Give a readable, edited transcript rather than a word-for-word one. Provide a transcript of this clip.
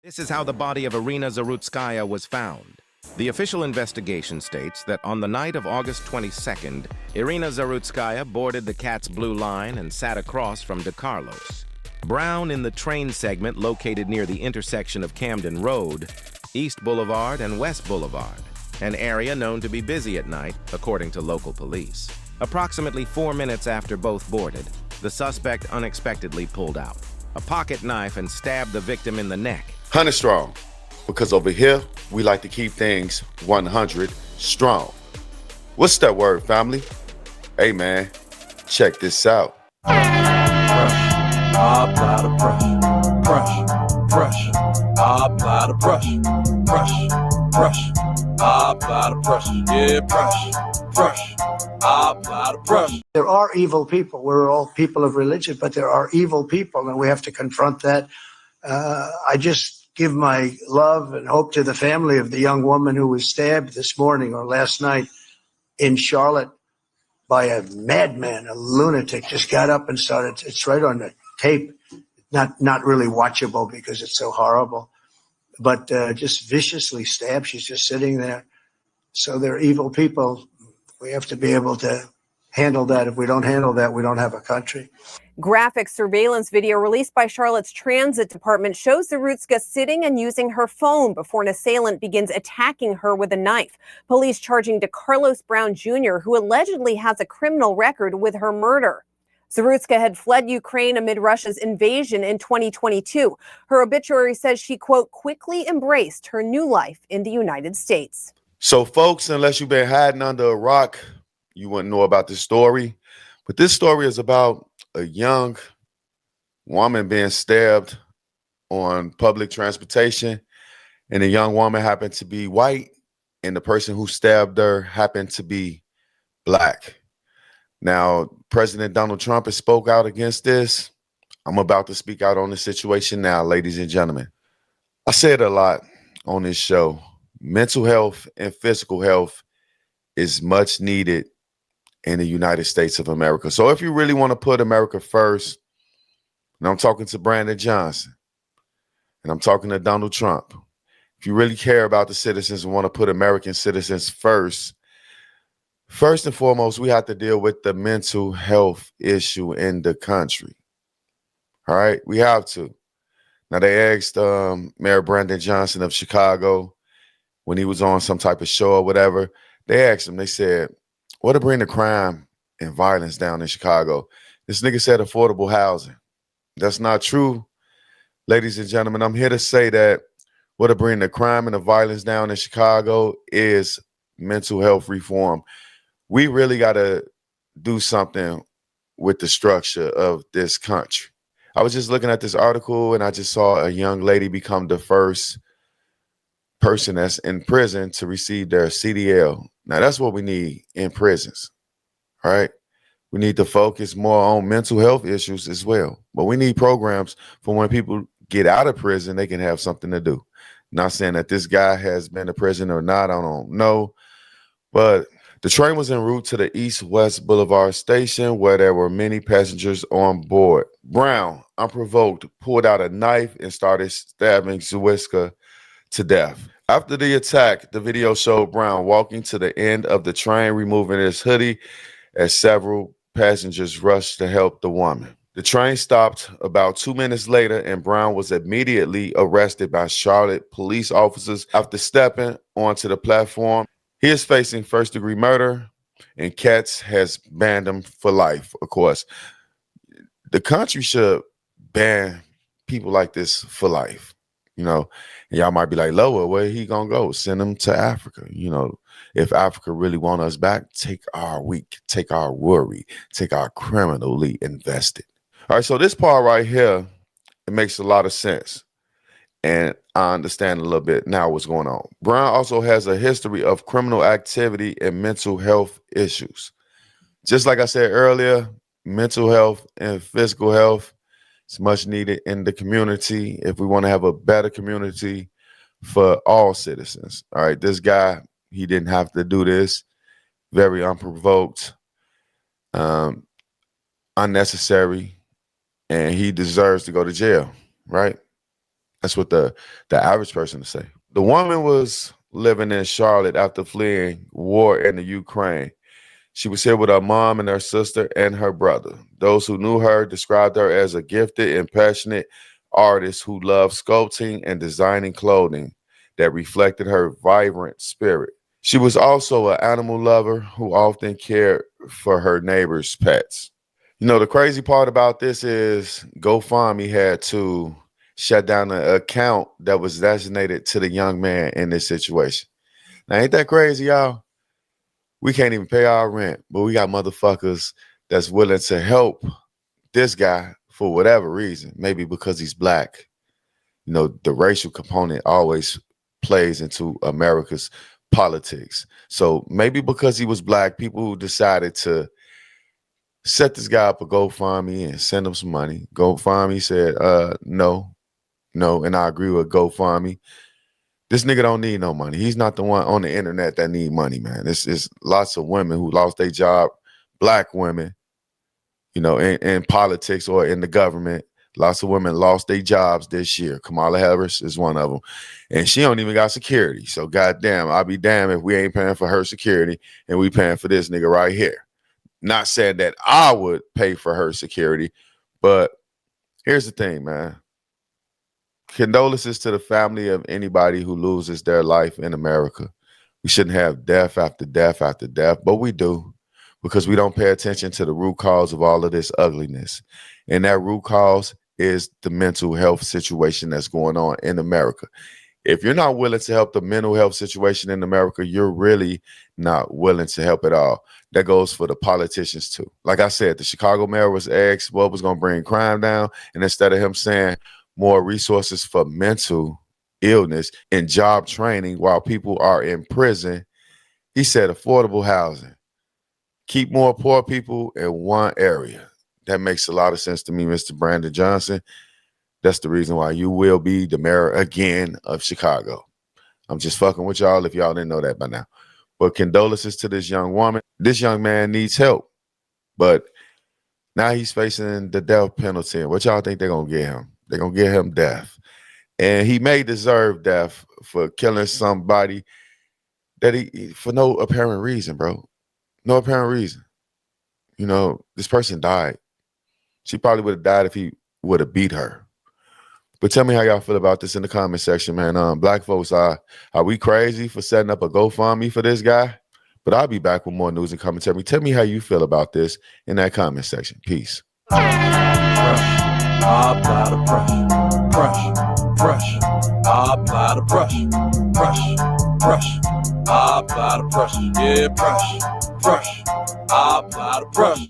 This is how the body of Irina Zarutskaya was found. The official investigation states that on the night of August 22nd, Irina Zarutskaya boarded the Cat's Blue Line and sat across from DeCarlos. Brown in the train segment located near the intersection of Camden Road, East Boulevard and West Boulevard, an area known to be busy at night, according to local police. Approximately 4 minutes after both boarded, the suspect unexpectedly pulled out a pocket knife and stabbed the victim in the neck. 100 strong, because over here, we like to keep things 100 strong. What's that word, family? Hey, man, check this out. Brush, apply the brush, brush, apply the brush, brush, apply the brush, yeah, brush, apply the brush. There are evil people. We're all people of religion, but there are evil people, and we have to confront that. I just give my love and hope to the family of the young woman who was stabbed this morning or last night in Charlotte by a madman, a lunatic. Just got up and started. It's right on the tape. Not really watchable because it's so horrible, but just viciously stabbed. She's just sitting there. So they're evil people. We have to be able to handle that. If we don't handle that, we don't have a country. Graphic surveillance video released by Charlotte's Transit Department shows Zarutska sitting and using her phone before an assailant begins attacking her with a knife. Police charging DeCarlos Brown Jr., who allegedly has a criminal record, with her murder. Zarutska had fled Ukraine amid Russia's invasion in 2022. Her obituary says she, quote, quickly embraced her new life in the United States. So, folks, unless you've been hiding under a rock, you wouldn't know about this story. But this story is about a young woman being stabbed on public transportation, and the young woman happened to be white, and the person who stabbed her happened to be black. Now, President Donald Trump has spoke out against this. I'm about to speak out on the situation now, ladies and gentlemen. I said a lot on this show. Mental health and physical health is much needed in the United States of America. So if you really want to put America first, and I'm talking to Brandon Johnson, and I'm talking to Donald Trump, if you really care about the citizens and want to put American citizens first and foremost, we have to deal with the mental health issue in the country. All right, we have to. Now, they asked Mayor Brandon Johnson of Chicago when he was on some type of show or whatever, they asked him, they said, what to bring the crime and violence down in Chicago? This nigga said affordable housing. That's not true, ladies and gentlemen. I'm here to say that what to bring the crime and the violence down in Chicago is mental health reform. We really got to do something with the structure of this country. I was just looking at this article and I just saw a young lady become the first person that's in prison to receive their CDL. Now, that's what we need in prisons, all right? We need to focus more on mental health issues as well. But we need programs for when people get out of prison, they can have something to do. Not saying that this guy has been to prison or not, I don't know. But the train was en route to the East-West Boulevard station where there were many passengers on board. Brown, unprovoked, pulled out a knife and started stabbing Zarutska to death. After the attack, the video showed Brown walking to the end of the train, removing his hoodie as several passengers rushed to help the woman. The train stopped about 2 minutes later, and Brown was immediately arrested by Charlotte police officers after stepping onto the platform. He is facing first-degree murder, and Katz has banned him for life, of course. The country should ban people like this for life. You know, and y'all might be like, Lower, where he gonna go? Send him to Africa. You know, if Africa really want us back, take our weak, take our worry, take our criminally invested. All right, so this part right here, it makes a lot of sense. And I understand a little bit now what's going on. Brown also has a history of criminal activity and mental health issues. Just like I said earlier, mental health and physical health, it's much needed in the community if we want to have a better community for all citizens. All right, this guy, he didn't have to do this. Very unprovoked, unnecessary, and he deserves to go to jail, right? That's what the average person would say. The woman was living in Charlotte after fleeing war in the Ukraine. She was here with her mom and her sister and her brother. Those who knew her described her as a gifted and passionate artist who loved sculpting and designing clothing that reflected her vibrant spirit. She was also an animal lover who often cared for her neighbors' pets. You know, the crazy part about this is GoFundMe had to shut down an account that was designated to the young man in this situation. Now, ain't that crazy, y'all? We can't even pay our rent, but we got motherfuckers that's willing to help this guy for whatever reason, maybe because he's black. You know, the racial component always plays into America's politics. So maybe because he was black, people decided to set this guy up a GoFundMe and send him some money. GoFundMe said, no, and I agree with GoFundMe. This nigga don't need no money. He's not the one on the internet that need money, man. It's lots of women who lost their job, black women, you know, in politics or in the government. Lots of women lost their jobs this year. Kamala Harris is one of them. And she don't even got security. So goddamn, I'll be damned if we ain't paying for her security and we paying for this nigga right here. Not saying that I would pay for her security, but here's the thing, man. Condolences to the family of anybody who loses their life in America. We shouldn't have death after death after death, but we do because we don't pay attention to the root cause of all of this ugliness. And that root cause is the mental health situation that's going on in America. If you're not willing to help the mental health situation in America, you're really not willing to help at all. That goes for the politicians too. Like I said, the Chicago mayor was asked what was going to bring crime down. And instead of him saying more resources for mental illness and job training while people are in prison, he said affordable housing. Keep more poor people in one area. That makes a lot of sense to me, Mr. Brandon Johnson. That's the reason why you will be the mayor again of Chicago. I'm just fucking with y'all if y'all didn't know that by now. But condolences to this young woman. This young man needs help. But now he's facing the death penalty. What y'all think they're going to get him? They're going to get him death. And he may deserve death for killing somebody that he for no apparent reason, bro. No apparent reason. You know, this person died. She probably would have died if he would have beat her. But tell me how y'all feel about this in the comment section, man. Black folks, are we crazy for setting up a GoFundMe for this guy? But I'll be back with more news and commentary. Tell me how you feel about this in that comment section. Peace. I apply the pressure. I apply the pressure. I apply the pressure. Yeah, pressure. I apply the pressure.